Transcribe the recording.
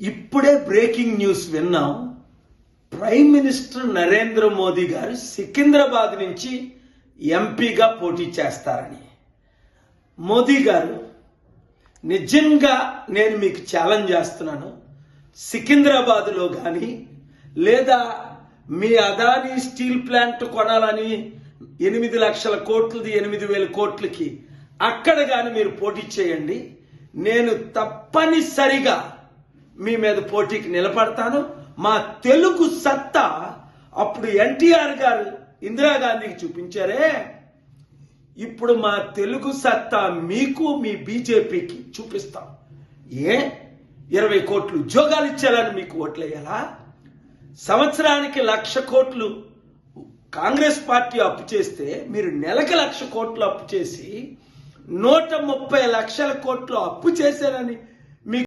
ఇప్పుడే breaking news విన్నాం. Prime minister Narendra Modi గారు సికింద్రాబాద్ నుంచి ఎంపీగా పోటీ చేస్తారని. మోదీ గారు, నిజంగా నేను మీకు ఛాలెంజ్ చేస్తున్నాను, సికింద్రాబాద్లో కానీ లేదా మీ అదానీ స్టీల్ ప్లాంట్ కొనాలని 8 లక్షల కోట్లది 8,000 కోట్లకి అక్కడ కానీ మీరు పోటీ చేయండి. నేను తప్పనిసరిగా మీ మీద పోటీకి నిలబడతాను. మా తెలుగు సత్తా అప్పుడు ఎన్టీఆర్ గారు ఇందిరాగాంధీకి చూపించారే, ఇప్పుడు మా తెలుగు సత్తా మీకు మీ బీజేపీకి చూపిస్తాం. 20 కోట్లు ఉద్యోగాలు ఇచ్చేయాలని మీకు ఓట్లేయాలా? సంవత్సరానికి 1,00,000 కోట్లు కాంగ్రెస్ పార్టీ అప్పు చేస్తే మీరు నెలకు 1,00,000 కోట్లు అప్పు చేసి 130 లక్షల కోట్లు అప్పు చేశారని